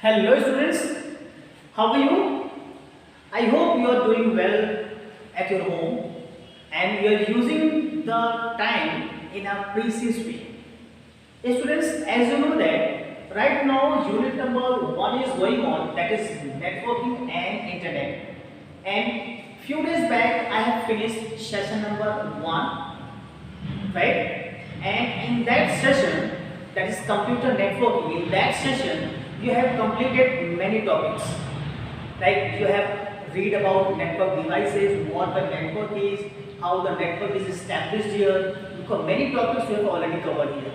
Hello students, how are you? I hope you are doing well at your home and you are using the time in a precious way. Students, as you know that right now unit number 1 is going on, that is networking and internet. And few days back I have finished session number 1, right? And in that session, that is computer networking, in that session you have completed many topics, like you have read about network devices, what the network is, how the network is established here, because many topics you have already covered here.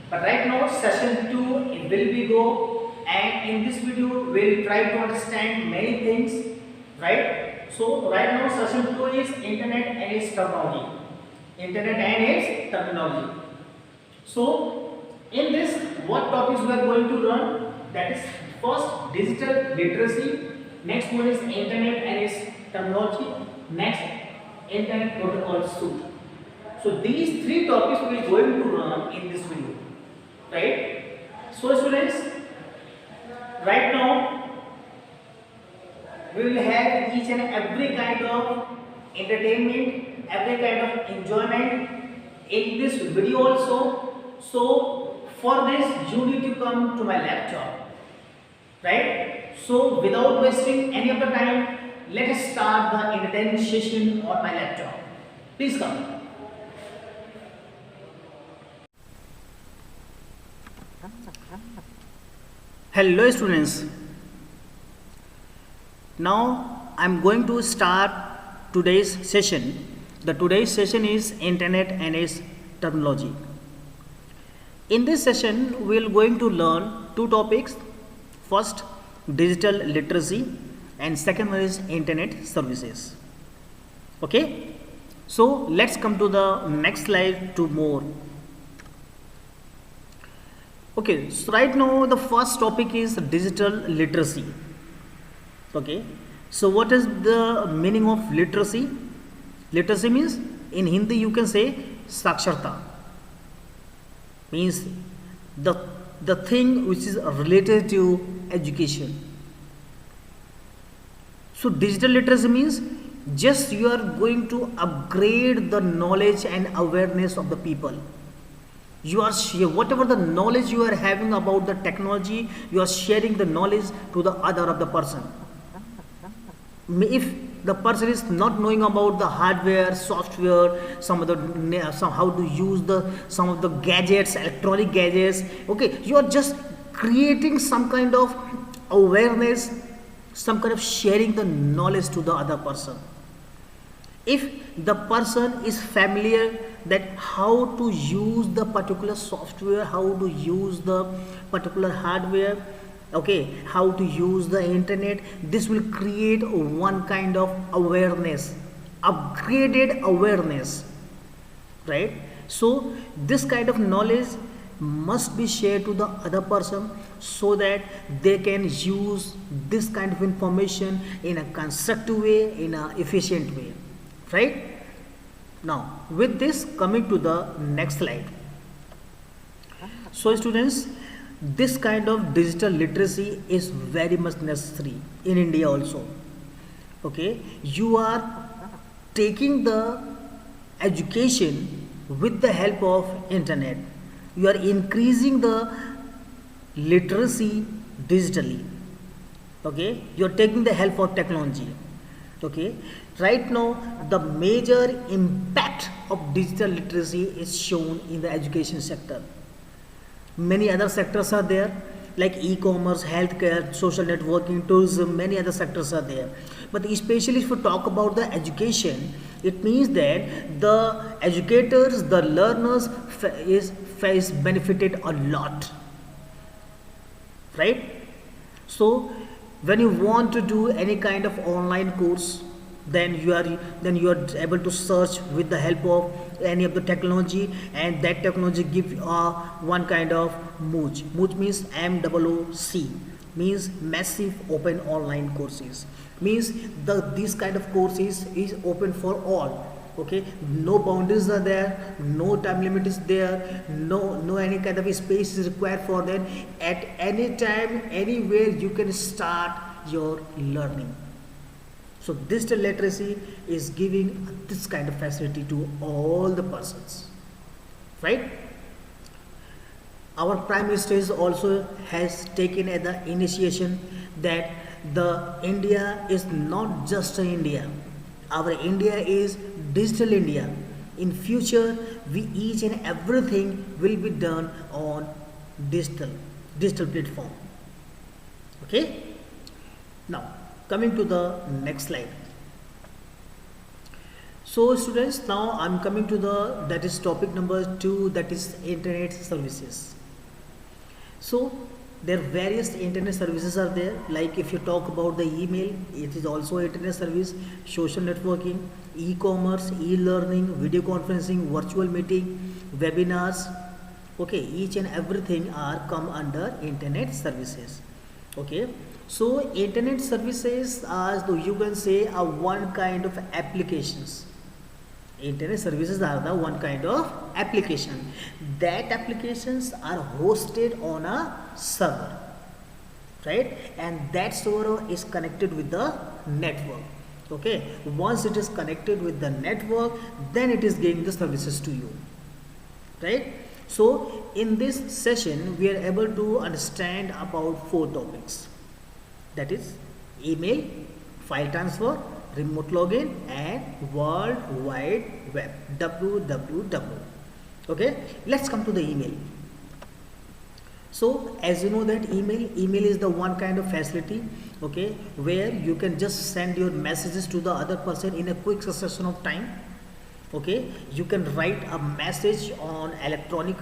But right now session 2 it will be go, and in this video we will try to understand many things, right? So right now session 2 is internet and its terminology. Internet and its terminology. So in this, what topics we are going to learn? That is first digital literacy, next one is internet and its terminology, next internet protocol suite. So these three topics we are going to learn in this video, right? So students, right now we will have each and every kind of entertainment, every kind of enjoyment in this video also. So for this you need to come to my laptop, right? So without wasting any of the time, let us start the entertainment session on my laptop. Please come. Hello students. Now I am going to start today's session. The today's session is internet and its terminology. In this session we are going to learn two topics. First, digital literacy, and second one is internet services. Okay, so let's come to the next slide to more. Okay, so right now the first topic is digital literacy. Okay, so what is the meaning of literacy? Literacy means, in Hindi you can say saksharta, means the thing which is related to education. So digital literacy means just you are going to upgrade the knowledge and awareness of the people. You are whatever the knowledge you are having about the technology, you are sharing the knowledge to the other of the person. If the person is not knowing about the hardware, software, some how to use some of the gadgets, electronic gadgets, okay, you are just creating some kind of awareness, some kind of sharing the knowledge to the other person. If the person is familiar that how to use the particular software, how to use the particular hardware, okay, how to use the internet, this will create one kind of awareness, upgraded awareness, right? So this kind of knowledge must be shared to the other person so that they can use this kind of information in a constructive way, in an efficient way, right? Now with this, coming to the next slide. So students, this kind of digital literacy is very much necessary in India also. Okay, you are taking the education with the help of internet. You are increasing the literacy digitally. Okay, you are taking the help of technology. Okay, right now the major impact of digital literacy is shown in the education sector. Many other sectors are there, like e-commerce, healthcare, social networking, tourism, many other sectors are there. But especially if we talk about the education, it means that the educators, the learners face benefited a lot, right? So when you want to do any kind of online course, then you are able to search with the help of any of the technology, and that technology give one kind of MOOC. MOOC means MOOC, means massive open online courses, means this kind of courses is open for all. Okay, no boundaries are there, no time limit is there, no any kind of space is required for that. At any time, anywhere you can start your learning. So digital literacy is giving this kind of facility to all the persons, right? Our Prime Minister is also has taken the initiation that the India is not just an India. Our India is digital India. In future, we each and everything will be done on digital platform. Okay. Now coming to the next slide. So students, now I'm coming to the that is topic number 2, that is internet services. So there various internet services are there, like if you talk about the email, it is also internet service, social networking, e-commerce, e-learning, video conferencing, virtual meeting, webinars. Okay, each and everything are come under internet services. Okay, so internet services are, though you can say, are one kind of applications. Internet services are the one kind of application. That applications are hosted on a server, right? And that server is connected with the network. Okay, once it is connected with the network, then it is giving the services to you, right? So in this session, we are able to understand about 4 topics, that is email, file transfer, remote login, and World Wide Web, www. Okay, let's come to the email. So as you know that email is the one kind of facility, okay, where you can just send your messages to the other person in a quick succession of time. Okay, you can write a message on electronic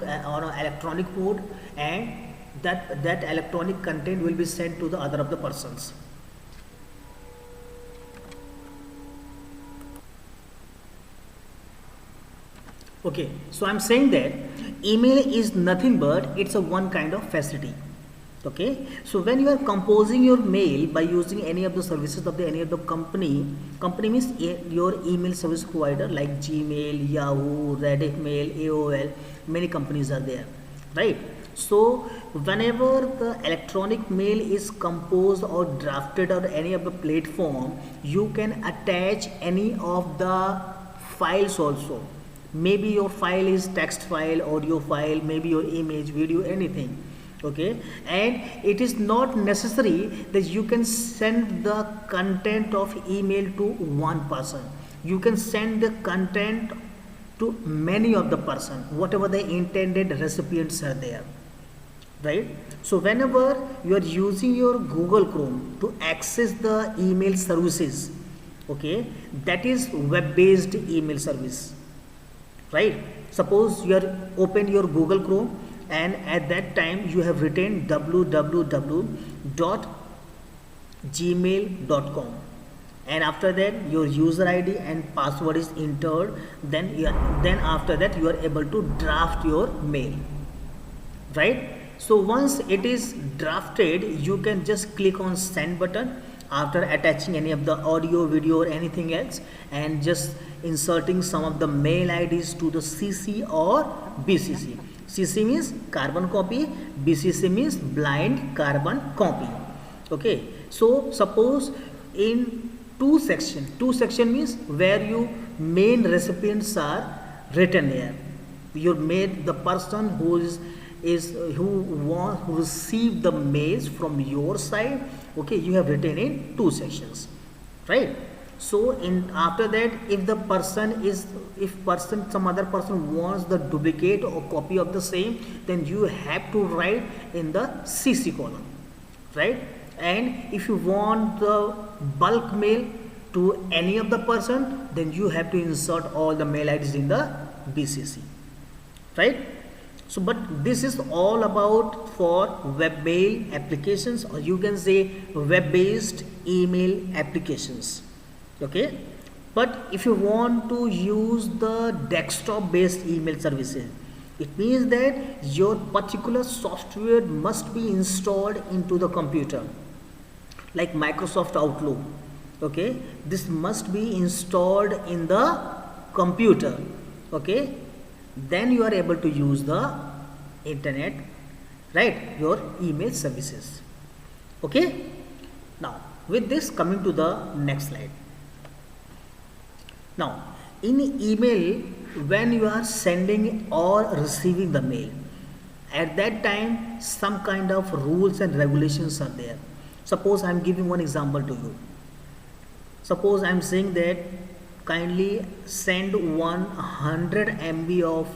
mode, and that electronic content will be sent to the other of the persons. Okay, so I'm saying that email is nothing but it's a one kind of facility. Okay, so when you are composing your mail by using any of the services of any of the company means your email service provider like Gmail, Yahoo, Reddit Mail, AOL, many companies are there, right? So whenever the electronic mail is composed or drafted on any of the platform, you can attach any of the files also. Maybe your file is text file, audio file, maybe your image, video, anything. Okay, and it is not necessary that you can send the content of email to one person. You can send the content to many of the person, whatever the intended recipients are there, right? So whenever you are using your Google Chrome to access the email services, okay, that is web-based email service, right? Suppose you are open your Google Chrome, and at that time you have written www.gmail.com, and after that your user ID and password is entered. Then after that you are able to draft your mail, right? So once it is drafted, you can just click on send button after attaching any of the audio, video, or anything else, and just inserting some of the mail IDs to the CC or BCC. CC means carbon copy, BCC means blind carbon copy. Okay, so suppose in two section means where you main recipients are written here. You made the person who received the mails from your side. Okay, you have written in 2 sections, right? So in after that, if some other person wants the duplicate or copy of the same, then you have to write in the CC column, right? And if you want the bulk mail to any of the person, then you have to insert all the mail IDs in the BCC, right? So but this is all about for web mail applications, or you can say web based email applications. Okay, but if you want to use the desktop based email services, it means that your particular software must be installed into the computer, like Microsoft Outlook. Okay, this must be installed in the computer, okay, then you are able to use the internet, right, your email services. Okay, now with this, coming to the next slide. Now in email, when you are sending or receiving the mail, at that time some kind of rules and regulations are there. Suppose I am giving one example to you. Suppose I am saying that kindly send 100 MB of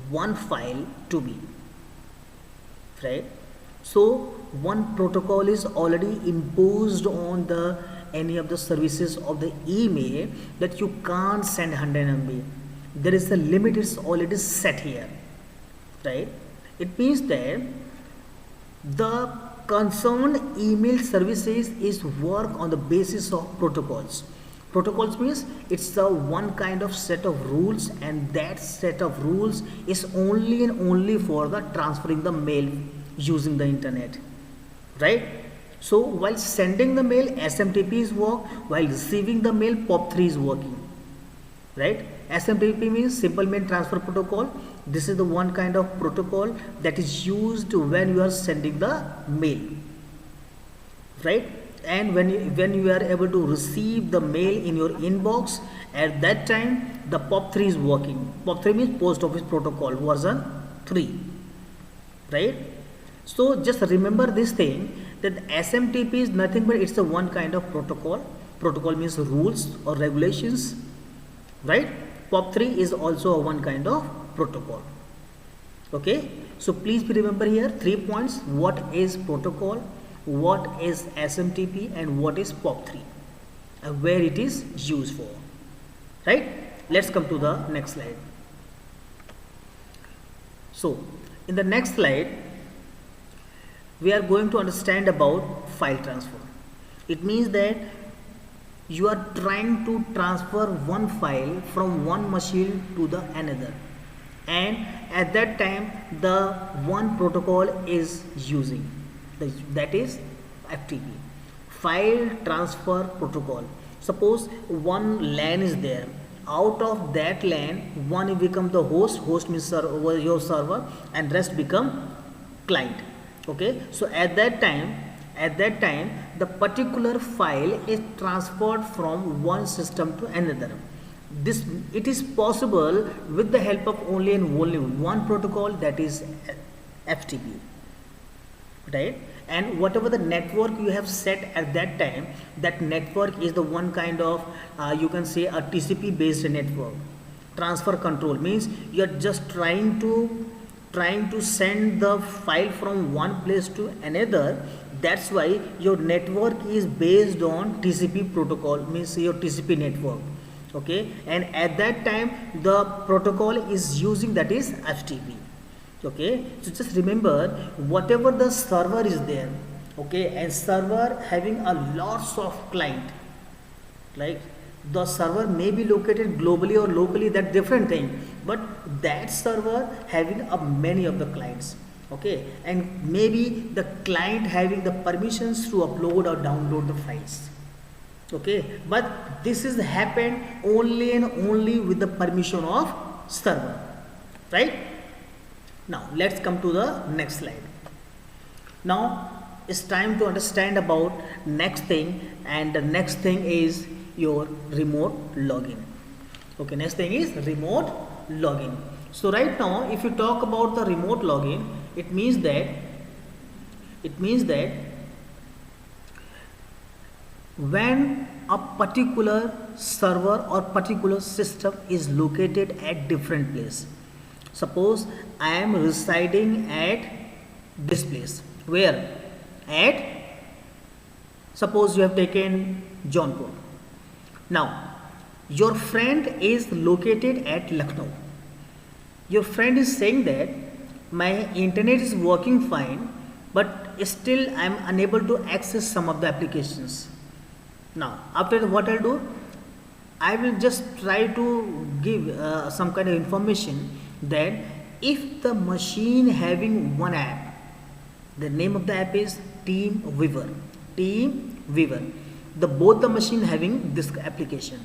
one file to me, right? So one protocol is already imposed on the any of the services of the email that you can't send 100 MB. There is a limit, is already set here, right? It means that the concerned email services is work on the basis of protocols. Protocols means it's the one kind of set of rules, and that set of rules is only and only for the transferring the mail using the internet, right? So while sending the mail, SMTP is work, while receiving the mail, POP3 is working, right? SMTP means simple mail transfer protocol. This is the one kind of protocol that is used when you are sending the mail, right? And when you are able to receive the mail in your inbox, at that time the POP3 is working. POP3 means Post Office Protocol version 3, right? So just remember this thing, that SMTP is nothing but it's a one kind of protocol. Protocol means rules or regulations, right? POP3 is also a one kind of protocol. Okay, so please remember here 3 points: what is protocol, what is SMTP, and what is POP3, and where it is used for, right? Let's come to the next slide. So in the next slide, we are going to understand about file transfer. It means that you are trying to transfer one file from one machine to the another, and at that time the one protocol is using, that is FTP, file transfer protocol. Suppose one LAN is there. Out of that LAN, one become the host means server, your server, and rest become client. Okay, so at that time the particular file is transferred from one system to another. This, it is possible with the help of only one protocol, that is FTP, right? And whatever the network you have set at that time, that network is the one kind of you can say a TCP based network. Transfer control means you are just trying to send the file from one place to another. That's why your network is based on TCP protocol, means your TCP network. Okay, and at that time the protocol is using, that is FTP. Okay, so just remember, whatever the server is there, okay, and server having a lots of client, like the server may be located globally or locally, that different thing, but that server having a many of the clients, okay, and maybe the client having the permissions to upload or download the files, okay, but this is happened only and only with the permission of server, right? Now let's come to the next slide. Now it's time to understand about next thing, and the next thing is your remote login. Okay, next thing is remote login. So right now, if you talk about the remote login, it means that when a particular server or particular system is located at different place. Suppose I am residing at this place. Where? At, suppose you have taken Jaunpur. Now your friend is located at Lucknow. Your friend is saying that my internet is working fine, but still I am unable to access some of the applications. Now after what I'll do, I will just try to give some kind of information that if the machine having one app, the name of the app is TeamViewer, the both the machine having this application.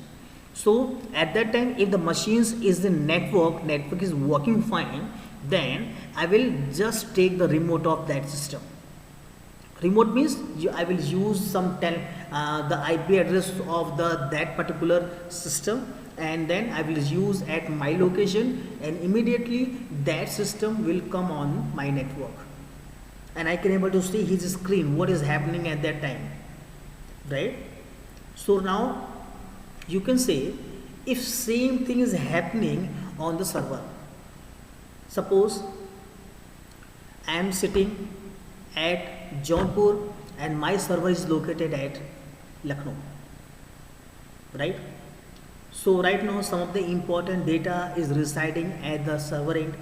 So at that time, if the machines is the network is working fine, then I will just take the remote of that system. Remote means I will use the IP address of that particular system, and then I will use at my location, and immediately that system will come on my network, and I can able to see his screen, what is happening at that time, right? So now you can say, if same thing is happening on the server, suppose I am sitting at Jaunpur and my server is located at Lucknow, right? So right now some of the important data is residing at the server end,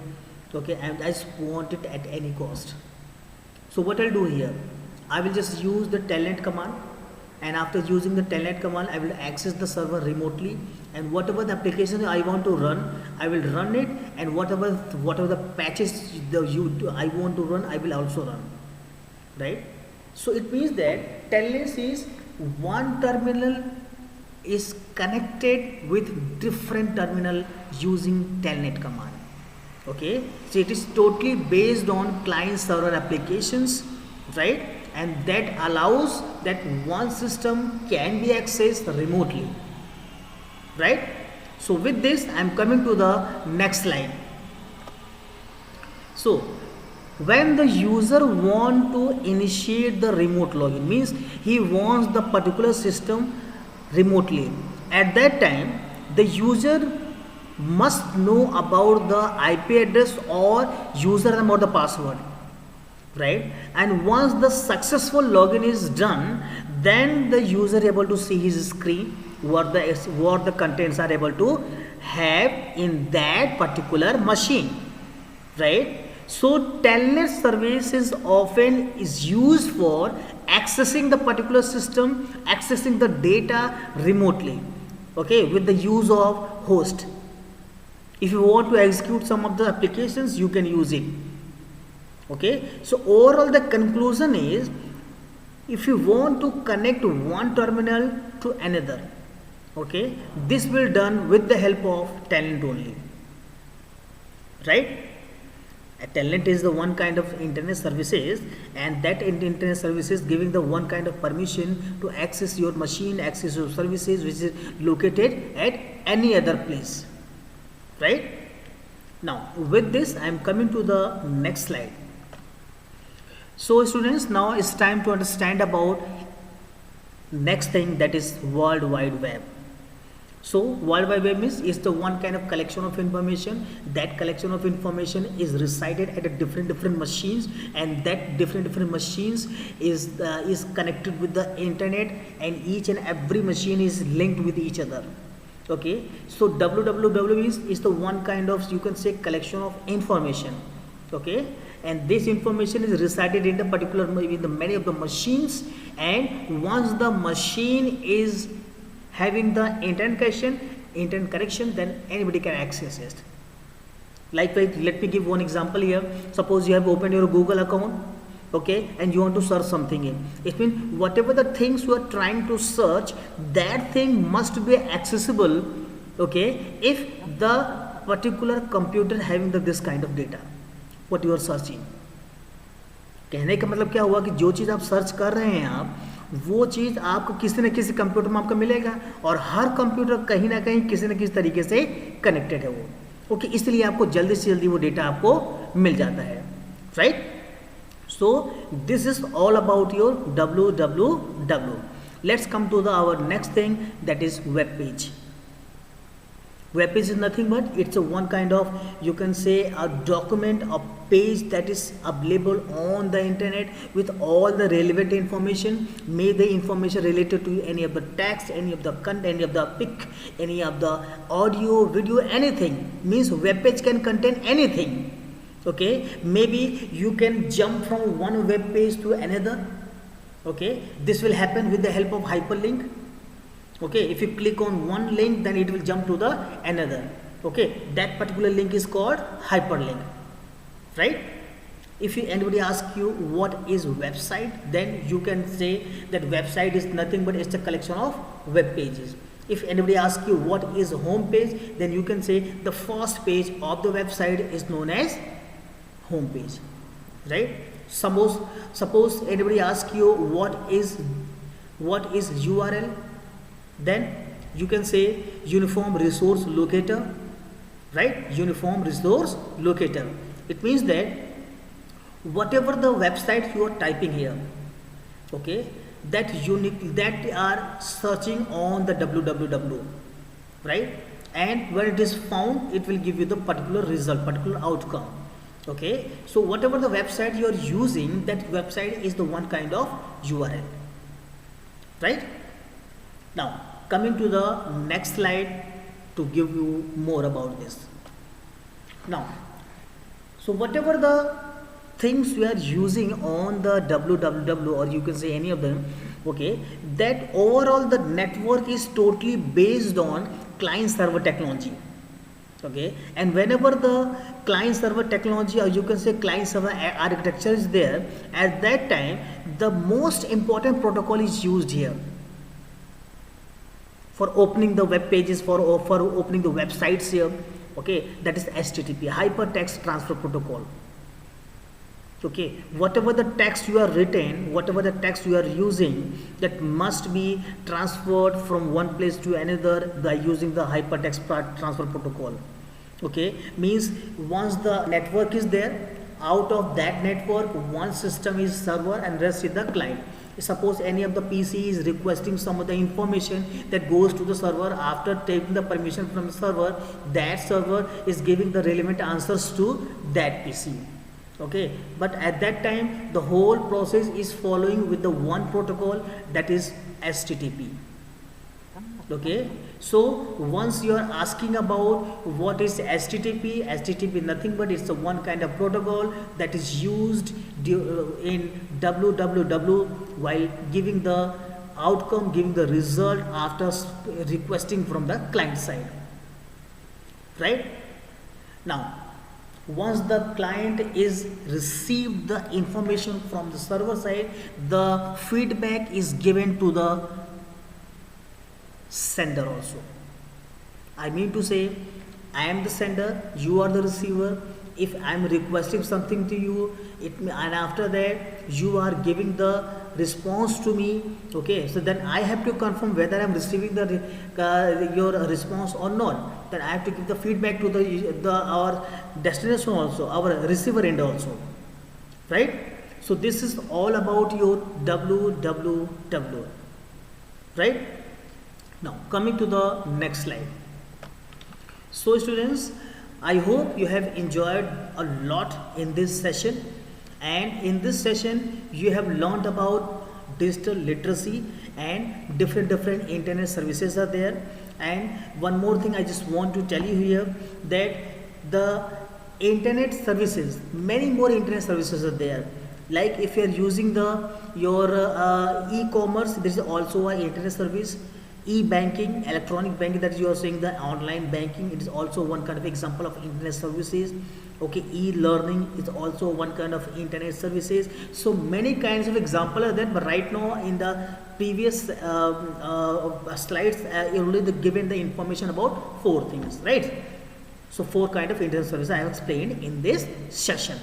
okay, and I just want it at any cost. So what I'll do here, I will just use the telnet command, and after using the telnet command, I will access the server remotely, and whatever the application I want to run, I will run it, and whatever the patches I want to run, I will also run, right? So it means that telnet is one terminal is connected with different terminal using telnet command, okay? So it is totally based on client server applications, right? And that allows that one system can be accessed remotely, right? So with this, I am coming to the next slide. So when the user want to initiate the remote login, means he wants the particular system remotely, at that time the user must know about the IP address or username or the password, right? And once the successful login is done, then the user able to see his screen, what the contents are able to have in that particular machine, right? So telnet service is often used for accessing the particular system, accessing the data remotely, okay, with the use of host. If you want to execute some of the applications, you can use it. Okay, so overall the conclusion is, if you want to connect one terminal to another, okay, this will done with the help of telnet only, right? A telnet is the one kind of internet services, and that internet services giving the one kind of permission to access your machine, access your services which is located at any other place, right? Now with this, I am coming to the next slide. So students, now it's time to understand about next thing, that is World Wide Web. So World Wide Web is the one kind of collection of information. That collection of information is resided at a different machines, and that different machines is connected with the internet, and each and every machine is linked with each other. Okay, so www is the one kind of, you can say, collection of information. Okay, and this information is resided in the particular in the many of the machines, and once the machine is having the internet connection, then anybody can access it. Likewise, let me give one example here. Suppose you have opened your Google account, okay, and you want to search something in it, means whatever the things you are trying to search, that thing must be accessible, okay, if the particular computer having this kind of data what you are searching. कहने का मतलब क्या हुआ कि जो चीज़ आप search कर रहे हैं आप, वो चीज़ आपको किसी न किसी कंप्यूटर में आपको मिलेगा, और हर कंप्यूटर कहीं ना कहीं किसी न किसी तरीके से कनेक्टेड है वो, ओके, इसलिए आपको जल्दी से जल्दी वो डेटा आपको मिल जाता है, right? So this is all about your www. Let's come to our next thing, that is web page. Web page is nothing but it's a one kind of, you can say, a document, a page that is available on the internet with all the relevant information. May the information related to any of the text, any of the content, any of the pic, any of the audio, video, anything. Means web page can contain anything. Okay, maybe you can jump from one web page to another. Okay, this will happen with the help of hyperlink. Okay, if you click on one link, then it will jump to the another. Okay, that particular link is called hyperlink, right? If anybody asks you what is website, then you can say that website is nothing but it's a collection of web pages. If anybody asks you what is home page, then you can say the first page of the website is known as home page, right? Suppose anybody asks you what is URL, then you can say uniform resource locator, right? Uniform resource locator. It means that whatever the website you are typing here, okay, that are searching on the www, right? And when it is found, it will give you the particular result, particular outcome. Okay, so whatever the website you are using, that website is the one kind of URL, right? Now coming to the next slide to give you more about this. Now, so whatever the things we are using on the www, or you can say any of them, okay, that overall the network is totally based on client server technology. Okay, and whenever the client server technology, or you can say client server architecture is there, at that time the most important protocol is used here for opening the web pages, for opening the websites here. Okay, that is HTTP, hypertext transfer protocol. Okay, whatever the text you are written, whatever the text you are using, that must be transferred from one place to another by using the hypertext transfer protocol. Okay, means once the network is there, out of that network one system is server and rest is the client. Suppose any of the PC is requesting some of the information, that goes to the server. After taking the permission from the server, that server is giving the relevant answers to that PC. Okay, but at that time the whole process is following with the one protocol, that is HTTP. Okay, so once you are asking about what is HTTP nothing but it's a one kind of protocol that is used in www while giving the outcome, giving the result after requesting from the client side, right? Now once the client is received the information from the server side, the feedback is given to the sender also. I mean to say, I am the sender, you are the receiver. If I am requesting something to you, and after that you are giving the response to me, okay, so then I have to confirm whether I am receiving the your response or not. Then I have to give the feedback to our destination also, our receiver end also, right? So this is all about your www, right? Now coming to the next slide. So students, I hope you have enjoyed a lot in this session, and in this session you have learned about digital literacy and different internet services are there. And one more thing I just want to tell you here, that the internet services, many more internet services are there. Like if you are using your e-commerce, there is also an internet service. E-banking, electronic banking, that you are saying the online banking, it is also one kind of example of internet services. Okay, e-learning is also one kind of internet services. So many kinds of examples are there, but right now in the previous slides only given the information about 4 things, right? So 4 kind of internet services I have explained in this session.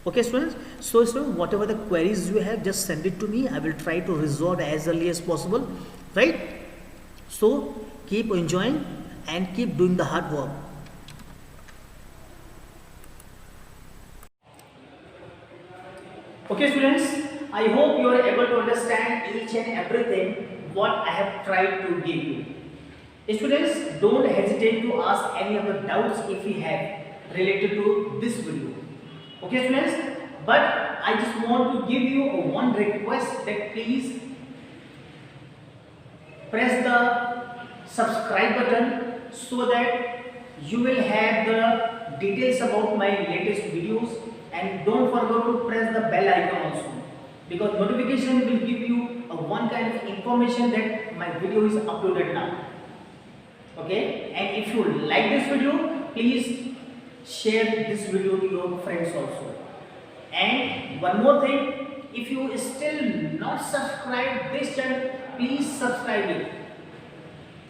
Okay students, so whatever the queries you have, just send it to me. I will try to resolve as early as possible, right? So keep enjoying and keep doing the hard work. Okay students, I hope you are able to understand each and everything what I have tried to give you. Students, don't hesitate to ask any of the doubts if you have related to this video. Okay students, but I just want to give you one request, that please press the subscribe button so that you will have the details about my latest videos, and don't forget to press the bell icon also, because notification will give you one kind of information that my video is uploaded now. Okay, and if you like this video, please share this video to your friends also. And one more thing, if you still not subscribe this channel, please subscribe it.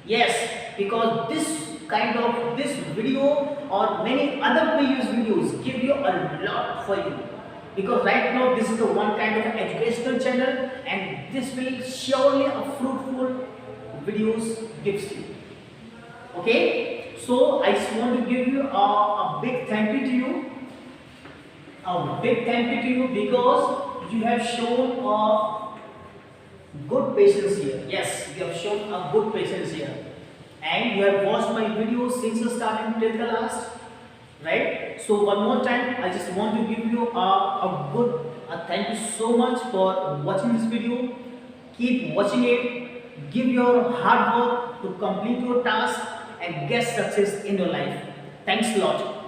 Yes, because this video or many other previous videos give you a lot for you. Because right now this is the one kind of educational channel, and this will surely a fruitful videos gives you. Okay, so I just want to give you a big thank you to you. A big thank you to you because you have shown a good patience here. Yes, you have shown a good patience here. And you have watched my videos since the starting till the last. Right? So one more time, I just want to give you a good thank you so much for watching this video. Keep watching it. Give your hard work to complete your task and get success in your life. Thanks a lot.